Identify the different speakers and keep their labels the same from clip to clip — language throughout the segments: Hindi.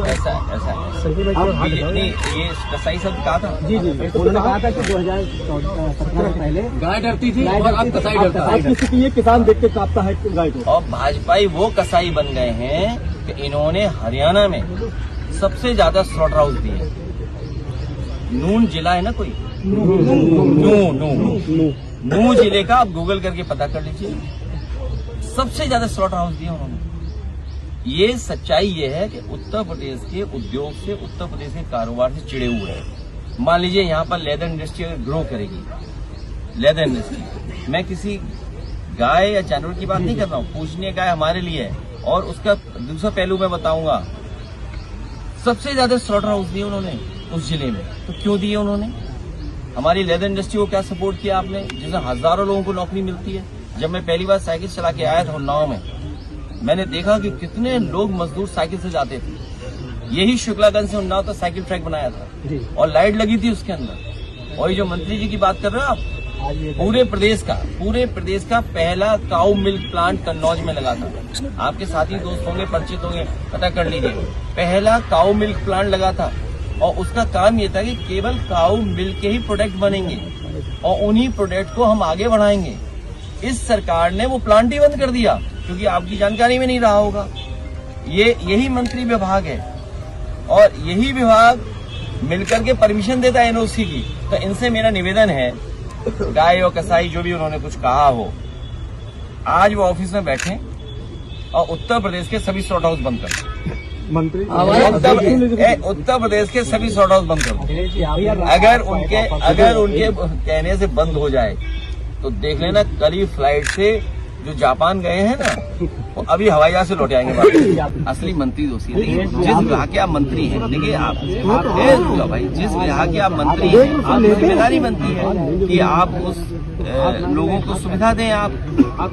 Speaker 1: ऐसा नहीं, ये कसाई शब्द कहा था।
Speaker 2: जी जी, उन्होंने कहा था कि 2017 से पहले
Speaker 3: गाय डरती थी और अब कसाई डरता है।
Speaker 2: किसी ये किसान देख के कांपता है गाय को।
Speaker 1: और भाजपाई वो कसाई बन गए हैं कि इन्होंने हरियाणा में सबसे ज्यादा स्लॉटर हाउस दिए। नून जिला है ना कोई, नू जिले का आप गूगल करके पता कर लीजिए, सबसे ज्यादा स्लॉटर हाउस दिया उन्होंने। ये सच्चाई ये है कि उत्तर प्रदेश के उद्योग से, उत्तर प्रदेश के कारोबार से चिड़े हुए हैं। मान लीजिए यहाँ पर लेदर इंडस्ट्री अगर ग्रो करेगी, लेदर इंडस्ट्री, मैं किसी गाय या जानवर की बात नहीं कर रहा हूँ, पूजनीय गाय हमारे लिए है। और उसका दूसरा पहलू मैं बताऊंगा, सबसे ज्यादा स्लॉटर हाउस दिए उन्होंने उस जिले में। तो क्यों दिए उन्होंने? हमारी लेदर इंडस्ट्री को क्या सपोर्ट किया आपने, जिसमें हजारों लोगों को नौकरी मिलती है। जब मैं पहली बार साइकिल चला के आया था उन्नाव में, मैंने देखा कि कितने लोग मजदूर साइकिल से जाते थे। यही शुक्लागंज से उन्नाव तक साइकिल ट्रैक बनाया था और लाइट लगी थी उसके अंदर। और ये जो मंत्री जी की बात कर रहे हो आप, पूरे प्रदेश का पहला काऊ मिल्क प्लांट कन्नौज में लगा था। आपके साथी दोस्त होंगे, परिचित होंगे, पता कर लीजिए। पहला काऊ मिल्क प्लांट लगा था और उसका काम ये था कि केवल काऊ मिल्क के ही प्रोडक्ट बनेंगे और उन्हीं प्रोडक्ट को हम आगे बढ़ाएंगे। इस सरकार ने वो प्लांट ही बंद कर दिया, क्योंकि आपकी जानकारी में नहीं रहा होगा। यही मंत्री विभाग है और यही विभाग मिलकर के परमिशन देता है एनओसी की। तो इनसे मेरा निवेदन है, गाय और कसाई जो भी उन्होंने कुछ कहा हो, आज वो ऑफिस में बैठे और उत्तर प्रदेश के सभी स्लॉट हाउस बंद कर
Speaker 2: मंत्री
Speaker 1: उत्तर प्रदेश के सभी स्लॉट हाउस बंद कर। अगर उनके कहने से बंद हो जाए तो देख लेना, करीब फ्लाइट से जो जापान गए हैं ना, वो अभी हवाई जहाज से लौट आएंगे। असली मंत्री दोषी है। जिस विभाग के आप मंत्री हैं, देखिए आप भाई, जिस विभाग के आप मंत्री हैं, आपकी जिम्मेदारी बनती है कि आप उस लोगों को सुविधा दें, आप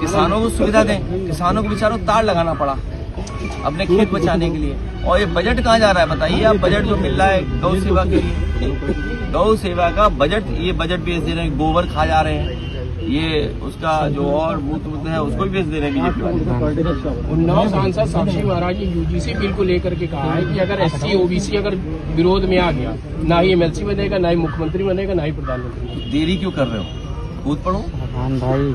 Speaker 1: किसानों को सुविधा दें। किसानों को बेचारों तार लगाना पड़ा अपने खेत बचाने के लिए। और ये बजट कहाँ जा रहा है बताइए आप? बजट जो मिल रहा है गौ सेवा के लिए, गौ सेवा का बजट, ये बजट बेच दे रहे हैं, गोबर खा जा रहे हैं, ये उसका जो और मूत्र है उसको भी बेच दे रहे हैं बीजेपी।
Speaker 3: उन्नाव सांसद साक्षी महाराज ने यूजीसी बिल को लेकर के कहा है कि अगर एससी ओबीसी अगर विरोध में आ गया, ना ही एमएलसी बनेगा, ना ही मुख्यमंत्री बनेगा, ना ही प्रधानमंत्री।
Speaker 1: देरी क्यों कर रहे हो? कूद पड़ो
Speaker 2: भाई,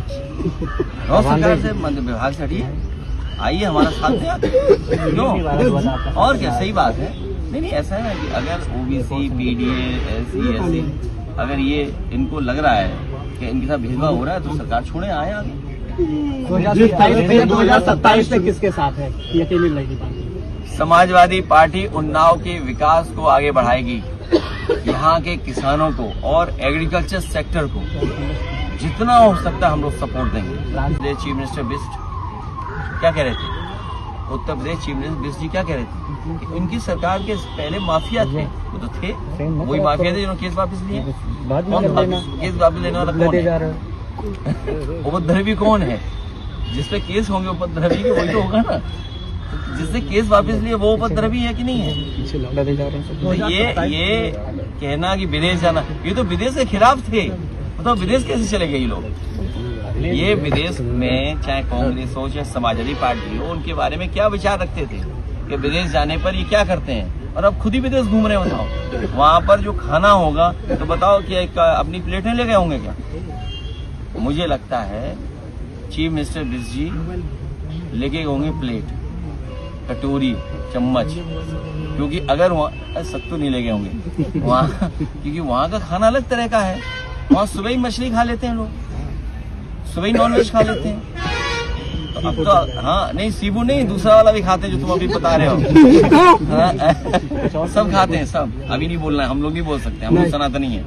Speaker 1: सरकार से, विभाग से हटिए, आइए हमारा साथ दें आप। क्यों? और क्या, सही बात है। नहीं, ऐसा है ना कि अगर ओबीसी, पीडीए, एससी, एससी, अगर ये इनको लग रहा है कि इनके साथ भेदभाव हो रहा है, तो सरकार छोड़े, आए आगे।
Speaker 2: 2027 में किसके साथ है ये अकेली लड़ेगी?
Speaker 1: समाजवादी पार्टी उन्नाव के विकास को आगे बढ़ाएगी। यहाँ के किसानों को और एग्रीकल्चर सेक्टर को जितना हो सकता है हम लोग सपोर्ट देंगे। चीफ मिनिस्टर बिस्ट क्या कह रहे थे? उत्तर प्रदेश चीफ मिनिस्टर बिस्ट जी क्या कह रहे थे कि उनकी सरकार के पहले माफिया थे, वो तो थे, वही माफिया थे जिन्होंने केस वापस लिए। केस वापस लेने वाला कौन है? उपद्रवी कौन है? जिसपे केस होंगे उपद्रवी के, वही तो होगा ना। जिससे केस वापस लिए वो उपद्रवी है कि नहीं है? तो ये कहना कि विदेश जाना, ये तो विदेश के खिलाफ थे। तो विदेश कैसे चले गए ये लोग? ये विदेश में चाहे कांग्रेस हो चाहे समाजवादी पार्टी हो, उनके बारे में क्या विचार रखते थे कि विदेश जाने पर ये क्या करते हैं, और अब खुद ही विदेश घूम रहे हैं। बताओ वहां पर जो खाना होगा तो बताओ कि अपनी प्लेटें ले गए होंगे क्या? मुझे लगता है चीफ मिनिस्टर बिस्ट जी लेके होंगे प्लेट, कटोरी, चम्मच, क्योंकि अगर वहाँ सख्तू नहीं ले गए होंगे वहाँ, क्योंकि वहाँ का खाना अलग तरह का है। वहाँ सुबह ही मछली खा लेते हैं लोग, सुबह ही नॉनवेज खा लेते हैं। तो अब तो हाँ, नहीं सीबू नहीं, दूसरा वाला भी खाते हैं जो तुम अभी बता रहे हो। सब खाते हैं सब। अभी नहीं बोलना है, हम लोग नहीं बोल सकते, हम लोग सनातनी है।